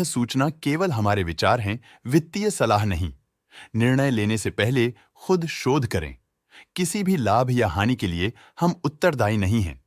सूचना केवल हमारे विचार हैं, वित्तीय सलाह नहीं। निर्णय लेने से पहले खुद शोध करें। किसी भी लाभ या हानि के लिए हम उत्तरदायी नहीं हैं।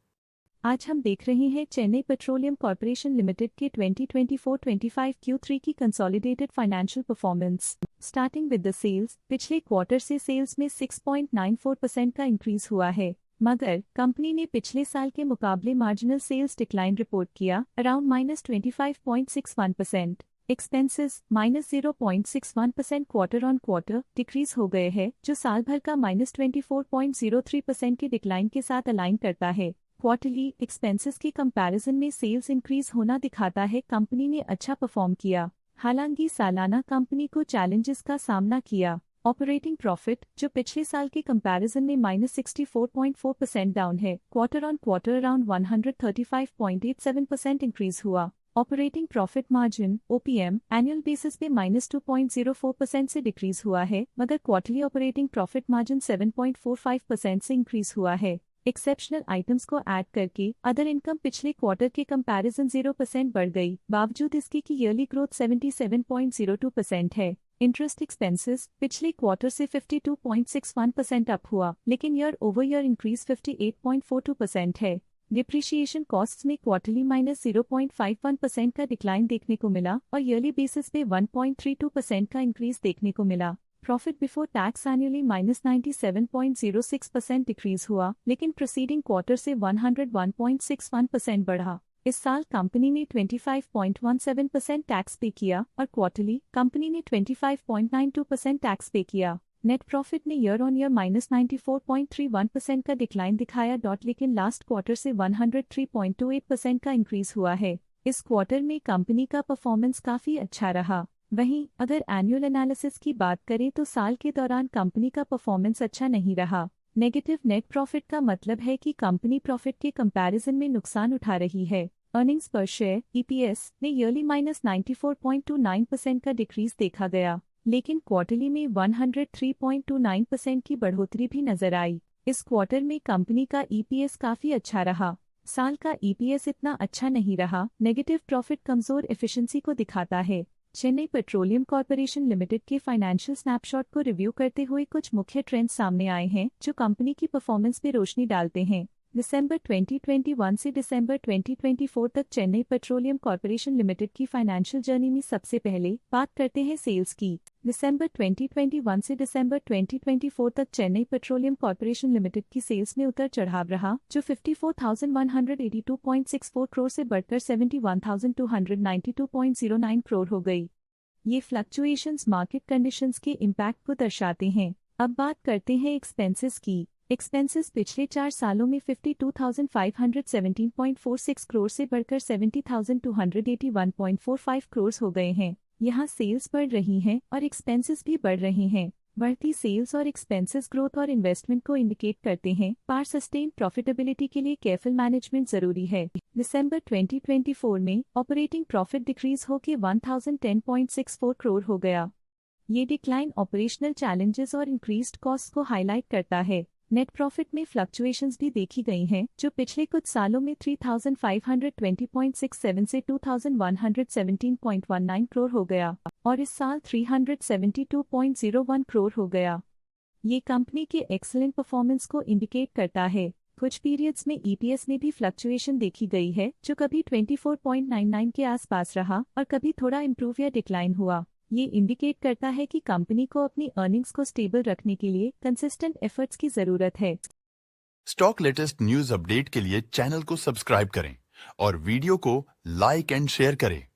आज हम देख रहे हैं चेन्नई पेट्रोलियम कॉर्पोरेशन लिमिटेड के 2024-25 Q3 की consolidated financial performance. Starting with the sales, पिछले क्वार्टर से सेल्स में 6.94% का इंक्रीज हुआ है, मगर कंपनी ने पिछले साल के मुकाबले मार्जिनल सेल्स डिक्लाइन रिपोर्ट किया, around -25.61%। Expenses -0.61% quarter on quarter decrease हो गए हैं, जो साल भर का -24.03% के डिक्लाइन के साथ अलाइन करता है। क्वार्टरली एक्सपेंसेस के कंपैरिजन में सेल्स इंक्रीज होना दिखाता है कंपनी ने अच्छा परफॉर्म किया। हालांकि सालाना कंपनी को चैलेंजेस का सामना किया। ऑपरेटिंग प्रॉफिट, जो पिछले साल के कंपैरिजन में -64.4% डाउन है, quarter on quarter around 135.87% increase हुआ। Operating profit margin (OPM) annual basis पे -2.04% से डिक्रीज हुआ है, मगर क्वार्टरली ऑपरेटिंग प्रॉफिट मार्जिन 7.45% से इंक्रीज हुआ है। एक्सेप्शनल आइटम्स को ऐड करके अदर इनकम पिछले क्वार्टर के कंपैरिजन 0% बढ़ गई, बावजूद इसके कि ईयरली ग्रोथ 77.02% है। इंटरेस्ट एक्सपेंसेस पिछले क्वार्टर से 52.61% अप हुआ, लेकिन ईयर ओवर ईयर इंक्रीज 58.42% है। डिप्रिशिएशन कॉस्ट्स में क्वार्टरली -0.51% का डिक्लाइन देखने को मिला और ईयरली बेसिस पे 1.32% का इंक्रीज देखने को मिला। Profit before tax annually -97.06% decrease हुआ, लेकिन प्रीसीडिंग क्वार्टर से 101.61% बढ़ा। इस साल कंपनी ने 25.17% टैक्स पे किया और क्वार्टरली कंपनी ने 25.92% टैक्स पे किया। नेट प्रॉफिट ने ईयर ऑन ईयर -94.31% का डिक्लाइन दिखाया, लेकिन लास्ट क्वार्टर से 103.28% का इंक्रीज हुआ है। इस क्वार्टर में कंपनी का परफॉर्मेंस काफी अच्छा रहा। वहीं अगर एनुअल एनालिसिस की बात करें तो साल के दौरान कंपनी का परफॉर्मेंस अच्छा नहीं रहा। नेगेटिव नेट प्रॉफिट का मतलब है कि कंपनी प्रॉफिट के कंपैरिजन में नुकसान उठा रही है। अर्निंग्स पर शेयर (EPS) ने ईयरली -94.29% का डिक्रीज देखा गया, लेकिन क्वार्टरली में 103.29% की बढ़ोतरी भी नजर आई। इस क्वार्टर में कंपनी का EPS काफी अच्छा रहा। साल का EPS इतना अच्छा नहीं रहा। नेगेटिव प्रॉफिट कमजोर एफिशिएंसी को दिखाता है। चेन्नई पेट्रोलियम कॉर्पोरेशन लिमिटेड के फाइनेंशियल स्नैपशॉट को रिव्यू करते हुए कुछ मुख्य ट्रेंड्स सामने आए हैं जो कंपनी की परफॉर्मेंस पे रोशनी डालते हैं। दिसंबर 2021 से दिसंबर 2024 तक चेन्नई पेट्रोलियम कॉर्पोरेशन लिमिटेड की फाइनेंशियल जर्नी में सबसे पहले बात करते हैं सेल्स की। दिसंबर 2021 से दिसंबर 2024 तक चेन्नई पेट्रोलियम कॉर्पोरेशन लिमिटेड की सेल्स में उतर चढ़ाव रहा, जो 54,182.64 करोड़ से बढ़कर 71,292.09 करोड़ हो गई। ये फ्लक्चुएशंस मार्केट कंडीशंस के इम्पैक्ट को दर्शाते हैं। अब बात करते हैं एक्सपेंसेस की। एक्सपेंसेस पिछले 4 सालों में 52,517.46 करोड़ से बढ़कर 70,281.45 करोड़ हो गए हैं। यहाँ सेल्स बढ़ रही हैं और एक्सपेंसेस भी बढ़ रहे हैं। बढ़ती सेल्स और एक्सपेंसेस ग्रोथ और इन्वेस्टमेंट को इंडिकेट करते हैं, पर सस्टेन प्रॉफिटेबिलिटी के लिए केयरफुल मैनेजमेंट जरूरी है। दिसंबर 2024 में ऑपरेटिंग प्रॉफिट डिक्रीज होकर 1,010.64 करोड़ हो गया। ये डिक्लाइन ऑपरेशनल चैलेंजेस और इंक्रीज्ड कॉस्ट को हाईलाइट करता है। नेट प्रॉफिट में फ्लक्चुएशंस भी देखी गई हैं, जो पिछले कुछ सालों में 3,520.67 से 2,117.19 करोड़ हो गया और इस साल 372.01 करोड़ हो गया। ये कंपनी के एक्सीलेंट परफॉर्मेंस को इंडिकेट करता है। कुछ पीरियड्स में EPS में भी फ्लक्चुएशन देखी गई है, जो कभी 24.99 के आसपास रहा और कभी थोड़ा इम्प्रूव या डिक्लाइन हुआ। ये इंडिकेट करता है कि कंपनी को अपनी अर्निंग्स को स्टेबल रखने के लिए कंसिस्टेंट एफर्ट्स की जरूरत है। स्टॉक लेटेस्ट न्यूज अपडेट के लिए चैनल को सब्सक्राइब करें और वीडियो को लाइक एंड शेयर करें।